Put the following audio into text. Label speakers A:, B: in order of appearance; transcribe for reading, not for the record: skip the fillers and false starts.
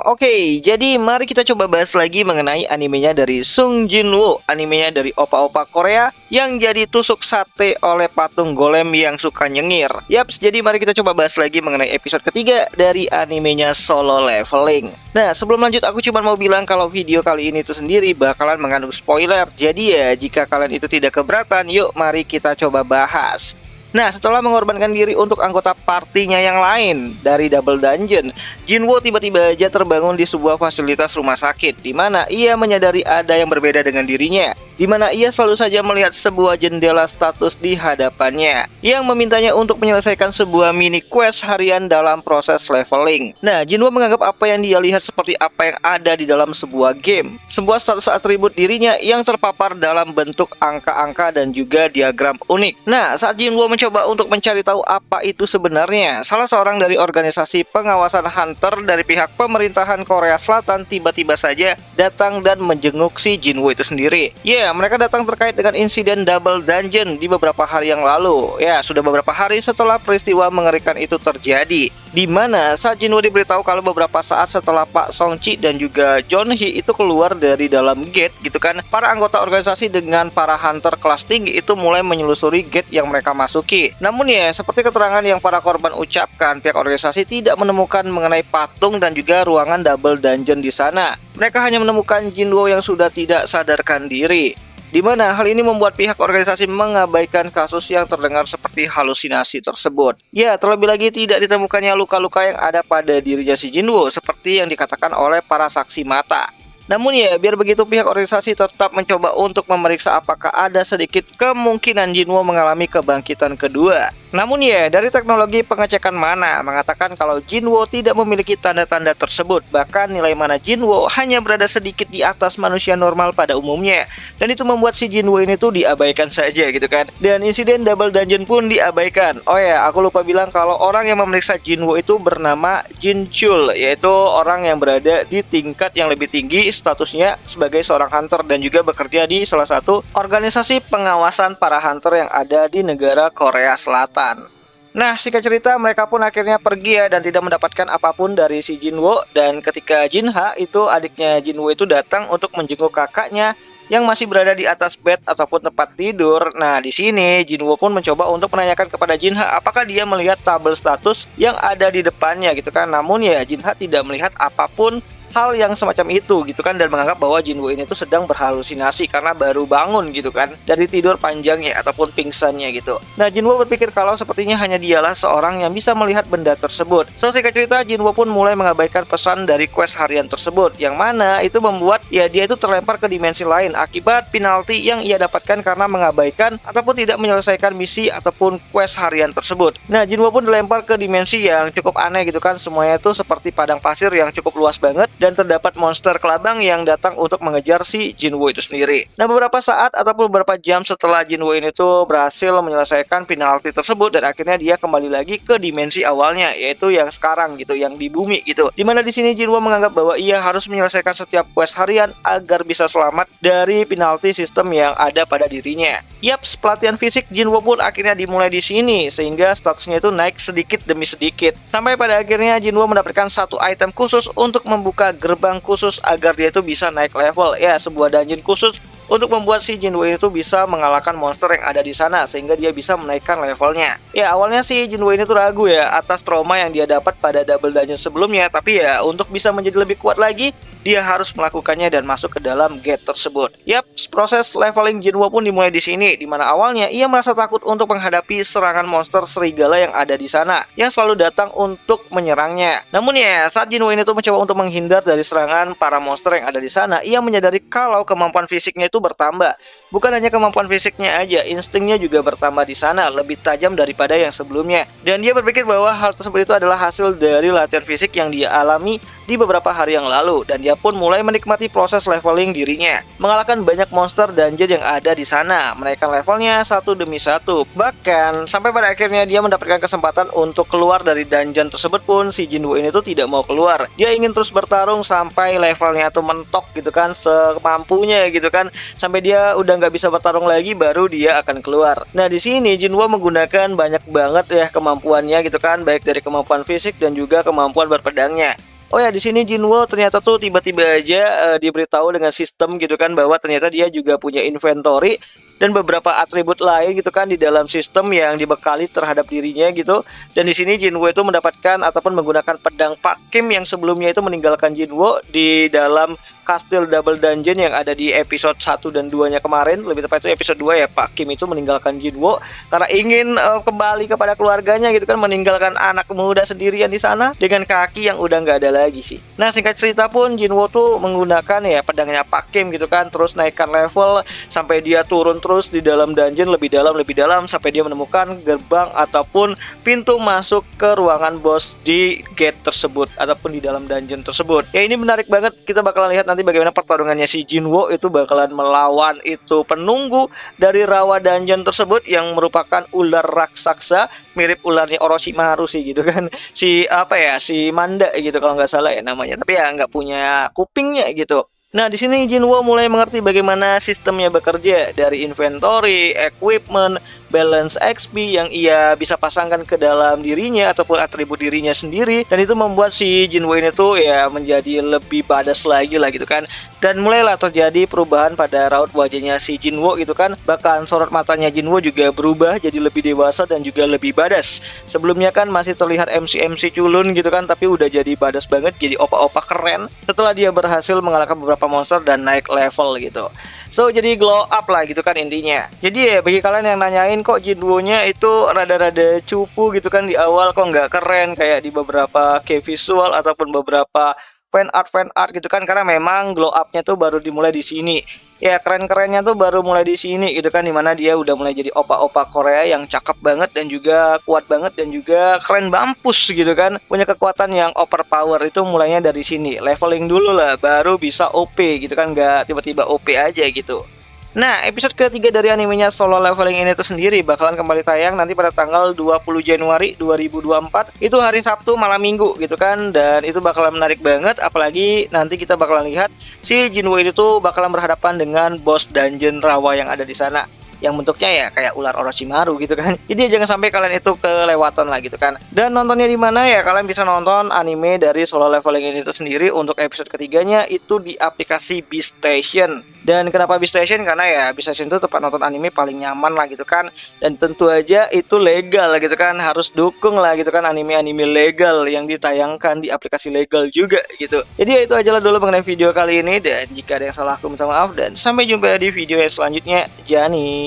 A: Oke, jadi mari kita coba bahas lagi mengenai animenya dari Sung Jin-woo, animenya dari opa-opa Korea yang jadi tusuk sate oleh patung golem yang suka nyengir. Yaps, jadi mari kita coba bahas lagi mengenai episode ketiga dari animenya Solo Leveling. Nah, sebelum lanjut aku cuma mau bilang kalau video kali ini tuh sendiri bakalan mengandung spoiler. Jadi ya, jika kalian itu tidak keberatan, yuk mari kita coba bahas. Nah, setelah mengorbankan diri untuk anggota partinya yang lain dari Double Dungeon, Jinwoo tiba-tiba aja terbangun di sebuah fasilitas rumah sakit, di mana ia menyadari ada yang berbeda dengan dirinya, di mana ia selalu saja melihat sebuah jendela status di hadapannya, yang memintanya untuk menyelesaikan sebuah mini quest harian dalam proses leveling. Nah, Jinwoo menganggap apa yang dia lihat seperti apa yang ada di dalam sebuah game, sebuah status atribut dirinya yang terpapar dalam bentuk angka-angka dan juga diagram unik. Nah, saat Jinwoo mencoba untuk mencari tahu apa itu sebenarnya, salah seorang dari organisasi pengawasan hunter dari pihak pemerintahan Korea Selatan tiba-tiba saja datang dan menjenguk si Jinwoo itu sendiri. Ya, mereka datang terkait dengan insiden Double Dungeon di beberapa hari yang lalu. Ya, sudah beberapa hari setelah peristiwa mengerikan itu terjadi, di mana saat Jinwoo diberitahu kalau beberapa saat setelah Pak Song Chi dan juga John Hee itu keluar dari dalam gate gitu kan, para anggota organisasi dengan para hunter kelas tinggi itu mulai menyelusuri gate yang mereka masuki. Namun ya, seperti keterangan yang para korban ucapkan, pihak organisasi tidak menemukan mengenai patung dan juga ruangan Double Dungeon di sana. Mereka hanya menemukan Jinwoo yang sudah tidak sadarkan diri, di mana hal ini membuat pihak organisasi mengabaikan kasus yang terdengar seperti halusinasi tersebut. Ya, terlebih lagi tidak ditemukannya luka-luka yang ada pada dirinya si Jinwoo seperti yang dikatakan oleh para saksi mata. Namun ya, biar begitu pihak organisasi tetap mencoba untuk memeriksa apakah ada sedikit kemungkinan Jinwoo mengalami kebangkitan kedua. Namun ya, dari teknologi pengecekan mana mengatakan kalau Jinwoo tidak memiliki tanda-tanda tersebut. Bahkan nilai mana Jinwoo hanya berada sedikit di atas manusia normal pada umumnya. Dan itu membuat si Jinwoo ini tuh diabaikan saja gitu kan. Dan insiden Double Dungeon pun diabaikan. Oh ya, aku lupa bilang kalau orang yang memeriksa Jinwoo itu bernama Jin Chul, yaitu orang yang berada di tingkat yang lebih tinggi statusnya sebagai seorang hunter dan juga bekerja di salah satu organisasi pengawasan para hunter yang ada di negara Korea Selatan. Nah, singkat cerita mereka pun akhirnya pergi ya dan tidak mendapatkan apapun dari si Jinwoo. Dan ketika Jinha itu adiknya Jinwoo itu datang untuk menjenguk kakaknya yang masih berada di atas bed ataupun tempat tidur. Nah, di sini Jinwoo pun mencoba untuk menanyakan kepada Jinha apakah dia melihat tabel status yang ada di depannya gitu kan. Namun ya, Jinha tidak melihat apapun hal yang semacam itu gitu kan, dan menganggap bahwa Jinwoo ini tuh sedang berhalusinasi karena baru bangun gitu kan dari tidur panjangnya ataupun pingsannya gitu. Nah, Jinwoo berpikir kalau sepertinya hanya dialah seorang yang bisa melihat benda tersebut. So, singkat cerita Jinwoo pun mulai mengabaikan pesan dari quest harian tersebut, yang mana itu membuat ya dia itu terlempar ke dimensi lain akibat penalti yang ia dapatkan karena mengabaikan ataupun tidak menyelesaikan misi ataupun quest harian tersebut. Nah, Jinwoo pun dilempar ke dimensi yang cukup aneh gitu kan, semuanya itu seperti padang pasir yang cukup luas banget dan terdapat monster kelabang yang datang untuk mengejar si Jinwoo itu sendiri. Nah, beberapa saat ataupun beberapa jam setelah Jinwoo ini tuh berhasil menyelesaikan penalti tersebut dan akhirnya dia kembali lagi ke dimensi awalnya, yaitu yang sekarang gitu, yang di bumi gitu. Dimana di sini Jinwoo menganggap bahwa ia harus menyelesaikan setiap quest harian agar bisa selamat dari penalti sistem yang ada pada dirinya. Yaps, pelatihan fisik Jinwoo pun akhirnya dimulai di sini sehingga statusnya itu naik sedikit demi sedikit. Sampai pada akhirnya Jinwoo mendapatkan satu item khusus untuk membuka gerbang khusus agar dia itu bisa naik level. Ya, sebuah dungeon khusus untuk membuat si Jinwoo itu bisa mengalahkan monster yang ada di sana sehingga dia bisa menaikkan levelnya. Ya, awalnya si Jinwoo ini tuh ragu ya atas trauma yang dia dapat pada Double Dungeon sebelumnya, tapi ya untuk bisa menjadi lebih kuat lagi dia harus melakukannya dan masuk ke dalam gate tersebut. Yap, proses leveling Jinwoo pun dimulai di sini, di mana awalnya ia merasa takut untuk menghadapi serangan monster serigala yang ada di sana, yang selalu datang untuk menyerangnya. Namun ya, saat Jinwoo ini tuh mencoba untuk menghindar dari serangan para monster yang ada di sana, ia menyadari kalau kemampuan fisiknya itu bertambah. Bukan hanya kemampuan fisiknya aja, instingnya juga bertambah di sana, lebih tajam daripada yang sebelumnya. Dan dia berpikir bahwa hal tersebut itu adalah hasil dari latihan fisik yang dia alami di beberapa hari yang lalu, dan dia pun mulai menikmati proses leveling dirinya, mengalahkan banyak monster dungeon yang ada di sana, menaikkan levelnya satu demi satu. Bahkan sampai pada akhirnya dia mendapatkan kesempatan untuk keluar dari dungeon tersebut pun si Jinwoo ini tuh tidak mau keluar. Dia ingin terus bertarung sampai levelnya tuh mentok gitu kan, semampunya gitu kan, sampai dia udah nggak bisa bertarung lagi baru dia akan keluar. Nah, di sini Jinwoo menggunakan banyak banget ya kemampuannya gitu kan, baik dari kemampuan fisik dan juga kemampuan berpedangnya. Oh ya, di sini Jinwo ternyata tuh tiba-tiba aja diberitahu dengan sistem gitu kan bahwa ternyata dia juga punya inventory dan beberapa atribut lain gitu kan di dalam sistem yang dibekali terhadap dirinya gitu. Dan di sini Jinwo itu mendapatkan ataupun menggunakan pedang Pak Kim yang sebelumnya itu meninggalkan Jinwo di dalam kastil Double Dungeon yang ada di episode 1 dan 2-nya kemarin. Lebih tepat itu episode 2 ya, Pak Kim itu meninggalkan Jinwo karena ingin kembali kepada keluarganya gitu kan, meninggalkan anak muda sendirian di sana dengan kaki yang udah nggak ada lagi sih. Nah, singkat cerita pun Jinwo tuh menggunakan ya pedangnya Pak Kim gitu kan, terus naikkan level sampai dia turun terus di dalam dungeon lebih dalam sampai dia menemukan gerbang ataupun pintu masuk ke ruangan bos di gate tersebut ataupun di dalam dungeon tersebut. Ya, ini menarik banget, kita bakalan lihat nanti bagaimana pertarungannya si Jinwo itu bakalan melawan itu penunggu dari rawa dungeon tersebut yang merupakan ular raksasa mirip ularnya Orochimaru sih gitu kan. Si apa ya, si Manda gitu kalau nggak salah ya namanya, tapi ya nggak punya kupingnya gitu. Nah, di sini Jinwo mulai mengerti bagaimana sistemnya bekerja dari inventory, equipment, balance XP yang ia bisa pasangkan ke dalam dirinya ataupun atribut dirinya sendiri, dan itu membuat si Jinwo ini tuh ya menjadi lebih badass lagi lah gitu kan. Dan mulailah terjadi perubahan pada raut wajahnya si Jinwo gitu kan. Bahkan sorot matanya Jinwo juga berubah jadi lebih dewasa dan juga lebih badass. Sebelumnya kan masih terlihat MC culun gitu kan, tapi udah jadi badass banget, jadi opa-opa keren setelah dia berhasil mengalahkan beberapa monster dan naik level gitu. So, jadi glow up lah gitu kan intinya. Jadi ya bagi kalian yang nanyain kok Jinwo-nya itu rada-rada cupu gitu kan di awal, kok nggak keren kayak di beberapa key visual ataupun beberapa fan art gitu kan, karena memang glow up-nya tuh baru dimulai di sini. Ya, keren-kerennya tuh baru mulai di sini gitu kan, dimana dia udah mulai jadi opa-opa Korea yang cakep banget dan juga kuat banget dan juga keren bampus gitu kan, punya kekuatan yang overpower. Itu mulainya dari sini, leveling dulu lah baru bisa OP gitu kan, nggak tiba-tiba OP aja gitu. Nah, episode ketiga dari animenya Solo Leveling ini tuh sendiri bakalan kembali tayang nanti pada tanggal 20 Januari 2024. Itu hari Sabtu malam Minggu gitu kan. Dan itu bakalan menarik banget, apalagi nanti kita bakalan lihat si Jinwo itu tuh bakalan berhadapan dengan bos dungeon rawa yang ada di sana, yang bentuknya ya kayak ular Orochimaru gitu kan. Jadi jangan sampai kalian itu kelewatan lah gitu kan. Dan nontonnya di mana ya? Kalian bisa nonton anime dari Solo Leveling ini itu sendiri untuk episode ketiganya itu di aplikasi Beastation. Dan kenapa Beastation? Karena ya Beastation itu tempat nonton anime paling nyaman lah gitu kan. Dan tentu aja itu legal gitu kan. Harus dukung lah gitu kan anime-anime legal yang ditayangkan di aplikasi legal juga gitu. Jadi ya itu aja lah dulu mengenai video kali ini. Dan jika ada yang salah aku minta maaf. Dan sampai jumpa di video yang selanjutnya. Jani.